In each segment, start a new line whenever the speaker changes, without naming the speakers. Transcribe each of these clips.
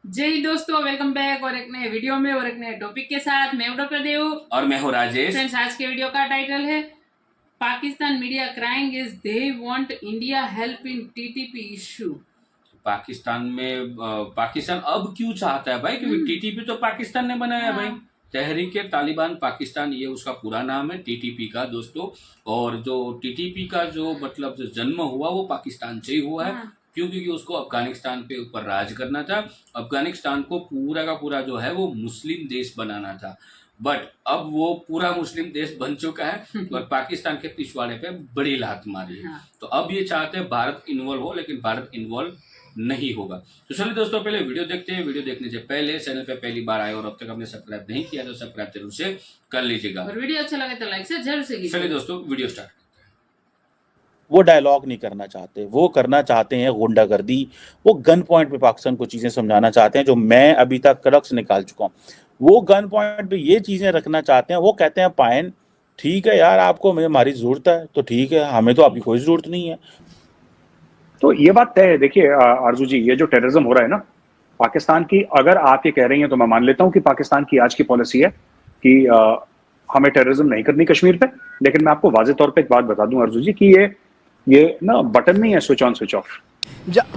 जय हिंद दोस्तों, welcome back और एक नए वीडियो में और एक नए टॉपिक के साथ। मैं हूं डॉक्टर देव
और मैं हूं राजेश।
फ्रेंड्स, आज के वीडियो का टाइटल है Pakistan media crying is they want India help in TTP issue.
Pakistan अब क्यों चाहता है भाई, क्योंकि टीटीपी तो पाकिस्तान ने बनाया है भाई। तहरीक तालिबान पाकिस्तान, ये उसका पूरा नाम है टीटीपी का दोस्तों। और जो टीटीपी का जो मतलब जो जन्म हुआ वो पाकिस्तान से ही हुआ है। क्यों? क्योंकि उसको अफगानिस्तान पे ऊपर राज करना था। अफगानिस्तान को पूरा का पूरा जो है वो मुस्लिम देश बनाना था। बट अब वो पूरा मुस्लिम देश बन चुका है और पाकिस्तान के पिछवाड़े पे बड़ी लात मारी है। तो अब ये चाहते हैं भारत इन्वॉल्व हो, लेकिन भारत इन्वॉल्व नहीं होगा। तो चलिए दोस्तों, पहले वीडियो देखते हैं। वीडियो देखने से पहले चैनल पे पहली बार आए और अब तक आपने सब्सक्राइब नहीं किया तो सब्सक्राइब जरूर से कर लीजिएगा और वीडियो अच्छा लगे तो लाइक से जरूर से कीजिए। चलिए दोस्तों, वीडियो स्टार्ट।
वो डायलॉग नहीं करना चाहते, वो करना चाहते हैं गुंडागर्दी। वो गन पॉइंट पे पाकिस्तान को चीजें समझाना चाहते हैं जो मैं अभी तक कड़क से निकाल चुका हूँ। वो गन पॉइंट पे ये चीजें रखना चाहते हैं। वो कहते हैं पायन ठीक है यार, आपको हमारी जरूरत है तो ठीक है, हमें तो आपकी कोई जरूरत नहीं है।
तो ये बात तय है। देखिए आरजू जी, ये जो टेररिज्म हो रहा है ना पाकिस्तान की, अगर आप ये कह रही हैं तो मैं मान लेता हूं कि पाकिस्तान की आज की पॉलिसी है कि हमें टेररिज्म नहीं करनी कश्मीर पे। लेकिन मैं आपको वाजे तौर पे एक बात बता दूं आरजू जी कि ये ना बटन नहीं है स्विच ऑन स्विच ऑफ।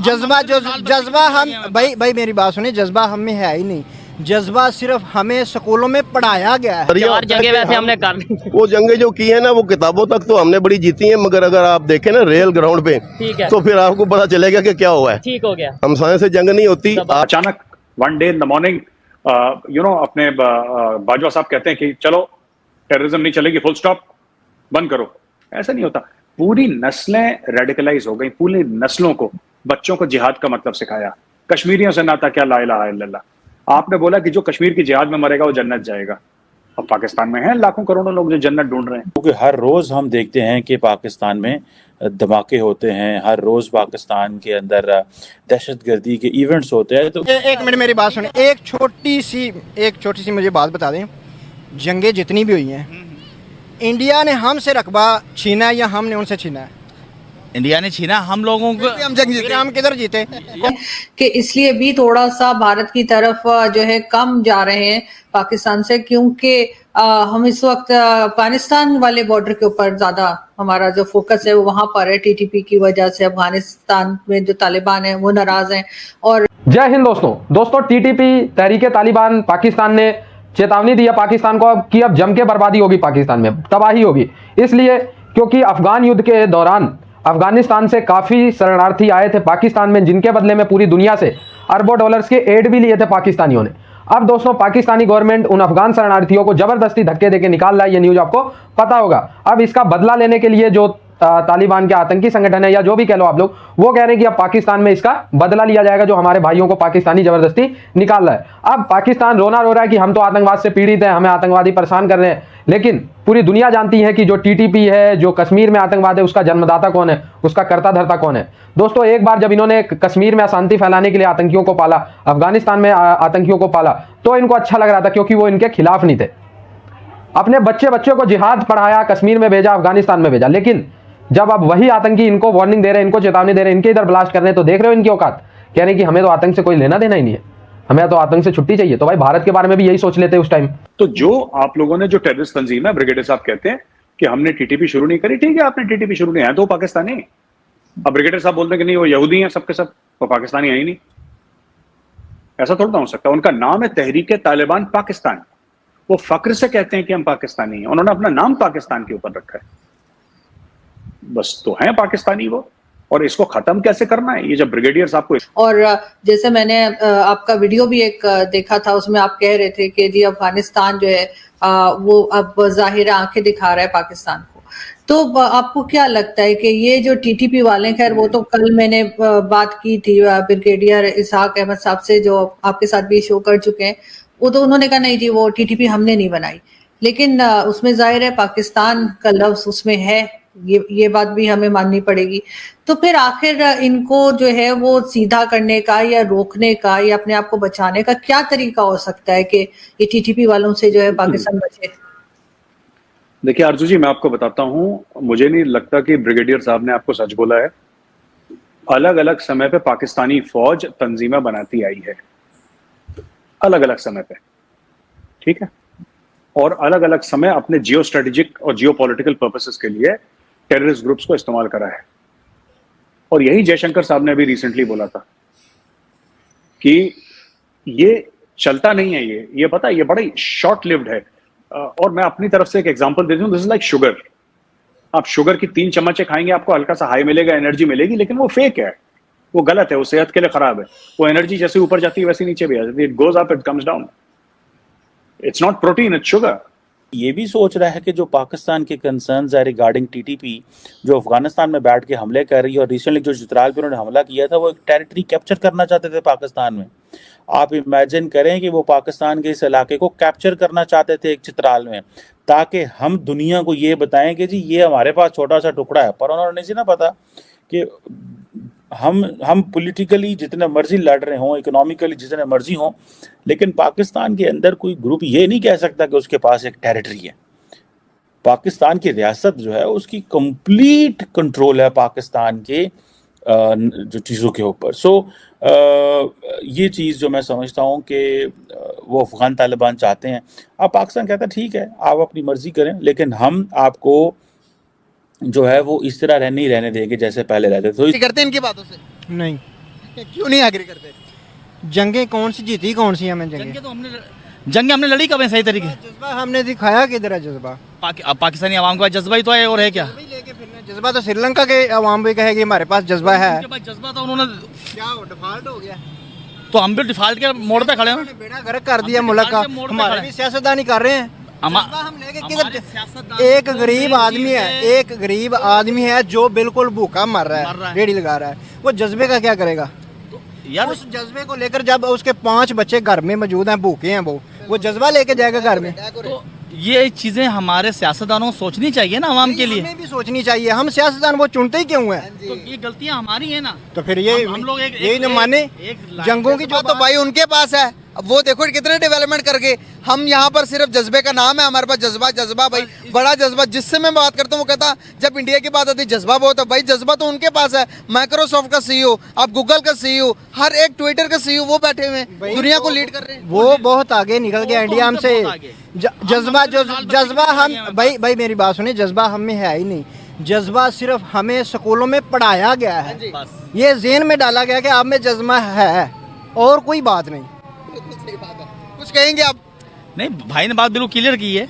जज्बा हम भाई मेरी बात सुनिए, जज्बा हम में है ही नहीं। जज्बा सिर्फ हमें स्कूलों में पढ़ाया गया है।
चार जगह वैसे हमने कर ली। वो जंगें जो की है ना, वो किताबों तक तो हमने बड़ी जीती हैं, मगर अगर आप देखें ना रियल ग्राउंड पे, ठीक है, तो फिर आपको पता चलेगा कि क्या हुआ है। ठीक हो गया, हमसाये से जंग नहीं होती।
अचानक one day in the morning अपने बाजवा साहब कहते हैं कि चलो टेररिज्म नहीं चलेगी, फुल स्टॉप, बंद करो। ऐसा नहीं होता। पूरी नस्लें रेडिकलाइज हो गई। पूरी नस्लों को, बच्चों को जिहाद का मतलब सिखाया। कश्मीरियों से नाता क्या, ला इलाहा इल्लल्लाह। आपने बोला कि जो कश्मीर की जिहाद में मरेगा वो जन्नत जाएगा। अब पाकिस्तान में हैं लाखों करोड़ों लोग जो जन्नत ढूंढ रहे हैं।
क्योंकि हर रोज हम देखते हैं कि पाकिस्तान में धमाके होते हैं, हर रोज पाकिस्तान के अंदर दहशतगर्दी के इवेंट्स होते हैं। तो
एक मिनट मेरी बात सुने, एक छोटी सी मुझे बात बता दें। जंगें जितनी भी हुई हैं, इंडिया ने हमसे रकबा छीना है या हमने उनसे छीना है?
इंडिया ने छीना हम लोगों को।
हम जंग जीते, हम किधर जीते?
कि इसलिए भी थोड़ा सा भारत की तरफ जो है कम जा रहे हैं पाकिस्तान से, क्योंकि हम इस वक्त अफगानिस्तान वाले बॉर्डर के ऊपर ज्यादा हमारा जो फोकस है वो वहां पर है। टीटीपी की वजह से अफगानिस्तान में जो तालिबान है वो नाराज हैं। और
जय हिंद दोस्तों, टीटीपी तहरीक तालिबान पाकिस्तान ने चेतावनी दी है पाकिस्तान को कि अब जम के बर्बादी होगी, पाकिस्तान में तबाही होगी। इसलिए क्योंकि अफगान युद्ध के दौरान अफगानिस्तान से काफ़ी शरणार्थी आए थे पाकिस्तान में, जिनके बदले में पूरी दुनिया से अरबों डॉलर्स के एड भी लिए थे पाकिस्तानियों ने। अब दोस्तों, पाकिस्तानी गवर्नमेंट उन अफगान शरणार्थियों को जबरदस्ती धक्के देके निकाल रहा है। ये न्यूज़ आपको पता होगा। अब इसका बदला लेने के लिए जो तालिबान के आतंकी संगठन है या जो भी कह लो आप लोग, वो कह रहे हैं कि अब पाकिस्तान में इसका बदला लिया जाएगा, जो हमारे भाइयों को पाकिस्तानी जबरदस्ती निकाल रहा है। अब पाकिस्तान रोना रो रहा है कि हम तो आतंकवाद से पीड़ित हैं, हमें आतंकवादी परेशान कर रहे हैं। लेकिन पूरी दुनिया जानती है कि जो टीटीपी है, जो कश्मीर में आतंकवाद है, उसका जन्मदाता कौन है, उसका कर्ता धर्ता कौन है। दोस्तों, एक बार जब इन्होंने कश्मीर में अशांति फैलाने के लिए आतंकियों को पाला, अफगानिस्तान में आतंकियों को पाला, तो इनको अच्छा लग रहा था क्योंकि वो इनके खिलाफ नहीं थे। अपने बच्चों को जिहाद पढ़ाया, कश्मीर में भेजा, अफगानिस्तान में भेजा। लेकिन जब अब वही आतंकी इनको वार्निंग दे रहे हैं, इनको चेतावनी दे रहे हैं, इनके इधर ब्लास्ट कर रहे हैं, तो देख रहे हो इनकी औकात। कह रहे हैं कि हमें तो आतंक से कोई लेना देना ही नहीं है, हमें तो आतंक से छुट्टी चाहिए। तो भाई भारत के बारे में भी यही सोच लेते उस टाइम।
तो जो आप लोगों ने जो टेररिस्ट तंजीम है, ब्रिगेडियर साहब कहते हैं कि हमने टीटीपी शुरू नहीं करी। ठीक है, आपने टीटीपी शुरू नहीं है तो पाकिस्तानी। अब ब्रिगेडियर साहब बोलते हैं कि नहीं वो यहूदी हैं सबके सब, वो पाकिस्तानी है ही नहीं। ऐसा थोड़ा ना हो सकता। उनका नाम है तहरीक तालिबान पाकिस्तान। वो फक्र से कहते हैं कि हम पाकिस्तानी हैं। उन्होंने अपना नाम पाकिस्तान के ऊपर रखा है, बस तो हैं पाकिस्तानी वो। और इसको खत्म कैसे करना है, ये जब ब्रिगेडियर साहब को।
और जैसे मैंने आपका वीडियो भी एक देखा था, उसमें आप कह रहे थे कि जी अफगानिस्तान जो है वो अब जाहिर आंखें दिखा रहा है पाकिस्तान को। तो आपको क्या लगता है कि ये जो टीटीपी वाले, खैर वो तो कल मैंने बात की थी ब्रिगेडियर इसहाक अहमद साहब से, जो आपके साथ भी शो कर चुके हैं, वो तो उन्होंने कहा नहीं जी वो टीटीपी हमने नहीं बनाई। लेकिन उसमें जाहिर है पाकिस्तान का लफ्ज उसमें है, ये बात भी हमें माननी पड़ेगी। तो फिर आखिर इनको जो है वो सीधा करने का या रोकने का या अपने आप को बचाने का क्या तरीका हो सकता है कि ये टीटीपी वालों से जो है पाकिस्तान बचे?
देखिए आरजू जी, मैं आपको बताता हूं, मुझे नहीं लगता कि ब्रिगेडियर साहब ने आपको सच बोला है। अलग अलग समय पे पाकिस्तानी फौज तंजीमें बनाती आई है। अलग अलग समय पे, ठीक है, और अलग अलग समय अपने जियो स्ट्रेटेजिक और जियो पॉलिटिकल पर्पसेस के लिए टेररिस्ट ग्रुप्स को इस्तेमाल करा है। और यही जयशंकर साहब ने अभी रिसेंटली बोला था कि ये चलता नहीं है, ये पता है, ये बड़ा ही शॉर्ट लिव्ड है। और मैं अपनी तरफ से एक एग्जांपल देता हूं, दिस इज लाइक शुगर। आप शुगर की 3 चम्मचे खाएंगे, आपको हल्का सा हाई मिलेगा, एनर्जी मिलेगी, लेकिन वो फेक है, वो गलत है, वो सेहत के लिए खराब है। वो एनर्जी जैसे ऊपर जाती है वैसे नीचे भी आ जाती है, it goes up, it comes down. It's not protein, it's sugar.
ये भी सोच रहा है कि जो पाकिस्तान के कंसर्न्स है रिगार्डिंग टीटीपी, जो अफगानिस्तान में बैठ के हमले कर रही है, और रिसेंटली जो चित्राल पे उन्होंने हमला किया था, वो एक टेरिटरी कैप्चर करना चाहते थे पाकिस्तान में। आप इमेजिन करें कि वो पाकिस्तान के इस इलाके को कैप्चर करना चाहते थे एक चित्राल में, ताकि हम दुनिया को ये बताएं कि जी ये हमारे पास छोटा सा टुकड़ा है। पर उन्होंने नहीं ना पता कि हम पॉलिटिकली जितने मर्जी लड़ रहे हों, इकोनॉमिकली जितने मर्जी हों, लेकिन पाकिस्तान के अंदर कोई ग्रुप ये नहीं कह सकता कि उसके पास एक टेरिटरी है। पाकिस्तान की रियासत जो है उसकी कंप्लीट कंट्रोल है पाकिस्तान के जो चीज़ों के ऊपर। सो ये चीज़ जो मैं समझता हूँ कि वो अफगान तालिबान चाहते हैं। अब पाकिस्तान कहता है ठीक है आप अपनी मर्जी करें, लेकिन हम आपको जो है वो इस तरह नहीं रहने देंगे जैसे पहले रहते थे।
तो करते हैं इनकी बातों से? नहीं। क्यों नहीं एग्री करते? जंगें कौन सी जीती, कौन सी हमें जंगें तो
हमने लड़ी कब है सही तरीके?
जज्बा हमने दिखाया किधर है जज्बा?
अब पाकिस्तानी आवाम का जज्बा ही तो है, और है क्या?
जज्बा तो श्रीलंका के अवाम भी कहेगी हमारे पास जज्बा है।
जज्बा तो उन्होंने
क्या डिफॉल्ट हो गया?
तो हम भी डिफॉल्ट के मोड़ पे खड़े हैं,
बेड़ा गर्क कर दिया मुल्क का। हमारे भी सियासतदानी कर रहे हैं। हम लेके किधर? एक गरीब आदमी है, एक गरीब आदमी है जो बिल्कुल भूखा मर रहा है, रेडी लगा रहा है, वो जज्बे का क्या करेगा?
यार
उस जज्बे को लेकर जब उसके 5 बच्चे घर में मौजूद हैं, भूखे हैं, वो जज्बा लेके जाएगा घर में?
तो ये चीजें हमारे सियासतदानों को सोचनी चाहिए ना आवाम के लिए।
हमें भी सोचनी चाहिए। हम सियासतदान वो चुनते ही क्यों हैं?
तो ये गलतियां हमारी है ना।
तो फिर ये
हम लोग
यही न माने जंगों की जो
तो भाई उनके पास है। अब वो देखो कितने डेवलपमेंट करके, हम यहाँ पर सिर्फ जज्बे का नाम है, हमारे पास जज्बा भाई बड़ा जज्बा। जिससे मैं बात करता हूँ वो कहता जब इंडिया की बात आती है जज्बा बहुत है। भाई जज्बा तो उनके पास है। माइक्रोसॉफ्ट का सीईओ, आप गूगल का सीईओ, हर एक ट्विटर का सीईओ वो बैठे हुए हैं, दुनिया को लीड कर रहे हैं।
वो बहुत आगे निकल गया इंडिया हमसे। जज्बा हम भाई मेरी बात सुनिए, जज्बा हम में है ही नहीं। जज्बा सिर्फ हमें स्कूलों में पढ़ाया गया है, ये ज़हन में डाला गया कि आप में जज्बा है, और कोई बात नहीं।
कुछ कहेंगे आप?
नहीं, भाई ने बात बिल्कुल क्लियर की है।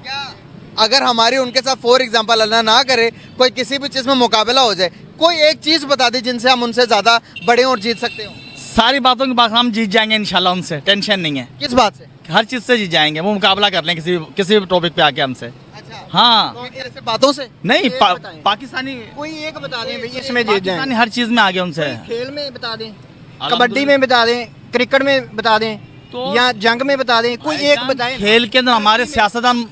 क्या अगर हमारी उनके साथ फॉर एग्जांपल अल्लाह ना करे कोई किसी भी चीज में मुकाबला हो जाए, कोई एक चीज बता दी जिनसे हम उनसे ज्यादा बड़े और जीत सकते हो?
सारी बातों की बात हम जीत जाएंगे इंशाल्लाह, उनसे टेंशन नहीं है।
किस बात से?
हर चीज से जीत जाएंगे, वो मुकाबला कर लें किसी भी टॉपिक पे आके हमसे।
अच्छा,
हाँ,
तो ऐसे बातों से
नहीं पाकिस्तानी
कोई एक बता दें भाई इसमें जीत जाएं।
हर चीज में आगे उनसे।
खेल में बता दें, कबड्डी में बता दें, क्रिकेट में बता दें,
तो
या जंग में बता दें, कोई एक बताएं।
खेल के अंदर हमारे सियासतदान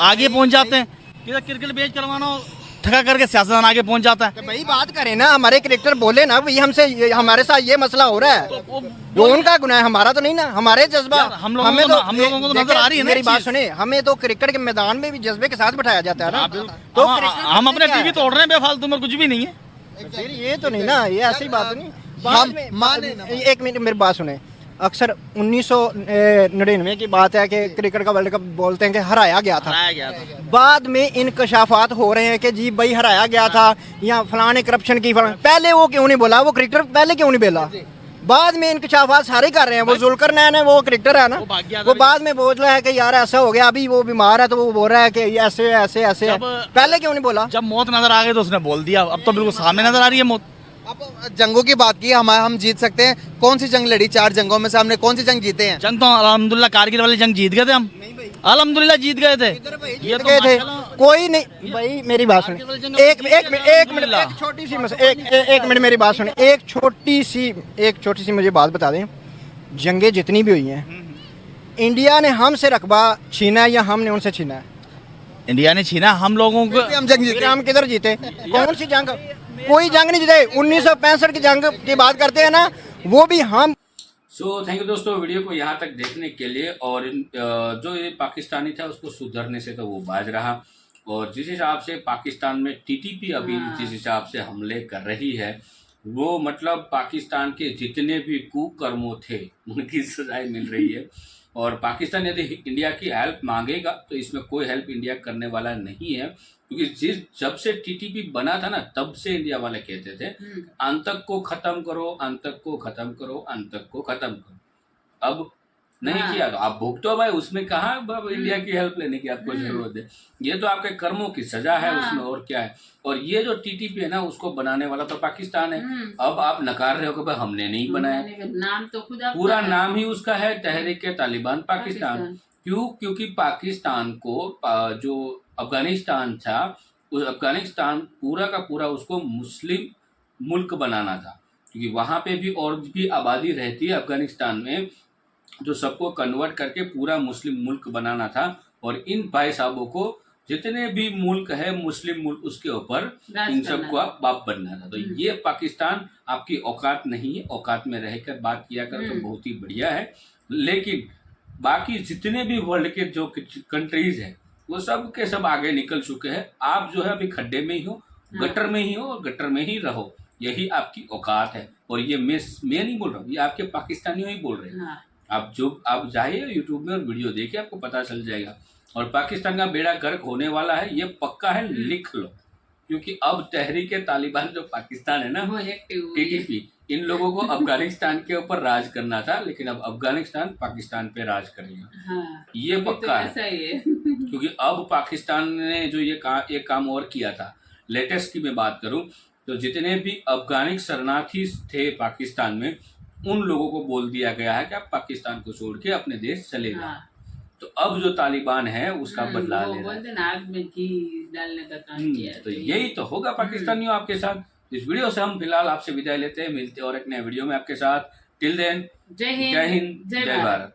आगे पहुंच जाते हैं। क्रिकेट मैच करवाना हो, ठगा करके सियासतदान आगे पहुंच जाता है।
तो भाई बात करें ना, हमारे क्रिकेटर बोले ना भाई हमसे हमारे साथ ये मसला हो रहा है, तो उनका गुनाह है, हमारा तो नहीं ना। हमारे जज्बा
हम लोगों को नजर आ रही है ना।
मेरी बात सुने, हमें तो क्रिकेट के मैदान में भी जज्बे के साथ बैठाया जाता है ना। तो
हम अपने टीवी तोड़ रहे हैं बेफालतू में, कुछ भी नहीं है।
फिर ये तो नहीं ना, ये ऐसी बात नहीं। एक मिनट मेरी बात सुने। अक्सर 1999 की बात है कि क्रिकेट का वर्ल्ड कप बोलते हैं कि हराया गया था। बाद में इनकशाफात हो रहे हैं कि जी भाई हराया गया था, या फलाने करप्शन की पहले वो क्यों नहीं बोला? वो क्रिकेटर पहले क्यों नहीं बोला? बाद में इनकशाफात सारे कर रहे हैं। वो जुल्करनैन है, वो क्रिकेटर है ना, वो बाद में बोल रहा है कि यार ऐसा हो गया, अभी वो बीमार है तो वो बोल रहा है कि ऐसे ऐसे ऐसे है। पहले क्यों नहीं बोला?
जब मौत नजर आ गई तो उसने बोल दिया। अब तो बिल्कुल सामने नजर आ रही है मौत।
अब जंगों की बात की, हम जीत सकते हैं। कौन सी जंग लड़ी? 4 जंगों में से हमने कौन सी जंग जीते हैं?
जंग तो अल्हम्दुलिल्लाह कारगिल वाली जंग जीत गए थे हम। अल्हम्दुलिल्लाह जीत गए थे,
जीत गए थे। कोई नहीं भाई मेरी बात सुने, एक मिनट छोटी सी एक मिनट मेरी बात सुने। एक छोटी सी मुझे बात बता दें। जंगें जितनी भी हुई हैं, इंडिया ने हमसे रकबा छीना है या हमने उनसे छीना है?
इंडिया ने छीना हम लोगों को।
हम जंग जीते।
हम किधर जीते? कौन सी जंग? कोई जंग नहीं जीते। 1965 की जंग की बात करते हैं ना, वो भी हम।
सो थैंक यू दोस्तों वीडियो को यहाँ तक देखने के लिए। और जो ये पाकिस्तानी था उसको सुधरने से तो वो बाज रहा, और जिस हिसाब से पाकिस्तान में टीटीपी अभी जिस हिसाब से हमले कर रही है, वो मतलब पाकिस्तान के जितने भी कुकर्मों थे उनकी सजाएं मिल रही है। और पाकिस्तान यदि इंडिया की हेल्प मांगेगा तो इसमें कोई हेल्प इंडिया करने वाला नहीं है, क्योंकि जब से टीटीपी बना था ना तब से इंडिया वाले कहते थे आतंक को खत्म करो, आतंक को खत्म करो, आतंक को खत्म करो। अब नहीं किया तो आप भुगतो भाई, उसमें कहाँ इंडिया की हेल्प लेने की आपको जरूरत है। ये तो आपके कर्मों की सजा है उसमें, और क्या है। और ये जो टीटीपी है ना उसको बनाने वाला तो पाकिस्तान है। अब आप नकार रहे हो कि भाई हमने नहीं बनाया,
नाम तो खुद
पूरा नाम ही उसका है तहरीक-ए-तालिबान पाकिस्तान। क्यों? क्योंकि पाकिस्तान को जो अफगानिस्तान था, उस अफगानिस्तान पूरा का पूरा उसको मुस्लिम मुल्क बनाना था, क्योंकि वहां पे भी और भी आबादी रहती है अफगानिस्तान में, जो सबको कन्वर्ट करके पूरा मुस्लिम मुल्क बनाना था। और इन भाई साहबों को जितने भी मुल्क है मुस्लिम मुल्क उसके ऊपर इन सबको आप बाप बनना था। तो ये पाकिस्तान आपकी औकात नहीं है, औकात में रहकर बात किया कर तो बहुत ही बढ़िया है। लेकिन बाकी जितने भी वर्ल्ड के जो कंट्रीज है वो सब के सब आगे निकल चुके हैं। आप जो है अभी खड्डे में ही हो, गटर में ही हो और गटर में ही रहो, यही आपकी औकात है। और ये मैं नहीं बोल रहा हूँ, ये आपके पाकिस्तानियों ही बोल रहे हैं। आप जाइए यूट्यूब में और वीडियो देखिए, आपको पता चल जाएगा। और पाकिस्तान का बेड़ा गर्क होने वाला है, ये पक्का है, लिख लो। क्योंकि अब तहरीक-ए-तालिबान जो पाकिस्तान है ना, टीटीपी, इन लोगों को अफगानिस्तान के ऊपर राज करना था, लेकिन अब अफगानिस्तान पाकिस्तान पे राज करेगा। ये पक्का है। क्योंकि अब पाकिस्तान ने जो ये काम और किया था, लेटेस्ट की मैं बात करूं तो जितने भी अफगानिक शरणार्थी थे पाकिस्तान में, उन लोगों को बोल दिया गया है कि आप पाकिस्तान को छोड़ के अपने देश चले जाओ। तो अब जो तालिबान है उसका बदला ले रहा है।
आग में घी डालने का काम किया।
तो यही तो होगा पाकिस्तानियों आपके साथ। इस वीडियो से हम फिलहाल आपसे विदाई लेते हैं, मिलते हैं और एक नए वीडियो में आपके साथ। टिल देन, जय हिंद, जय भारत।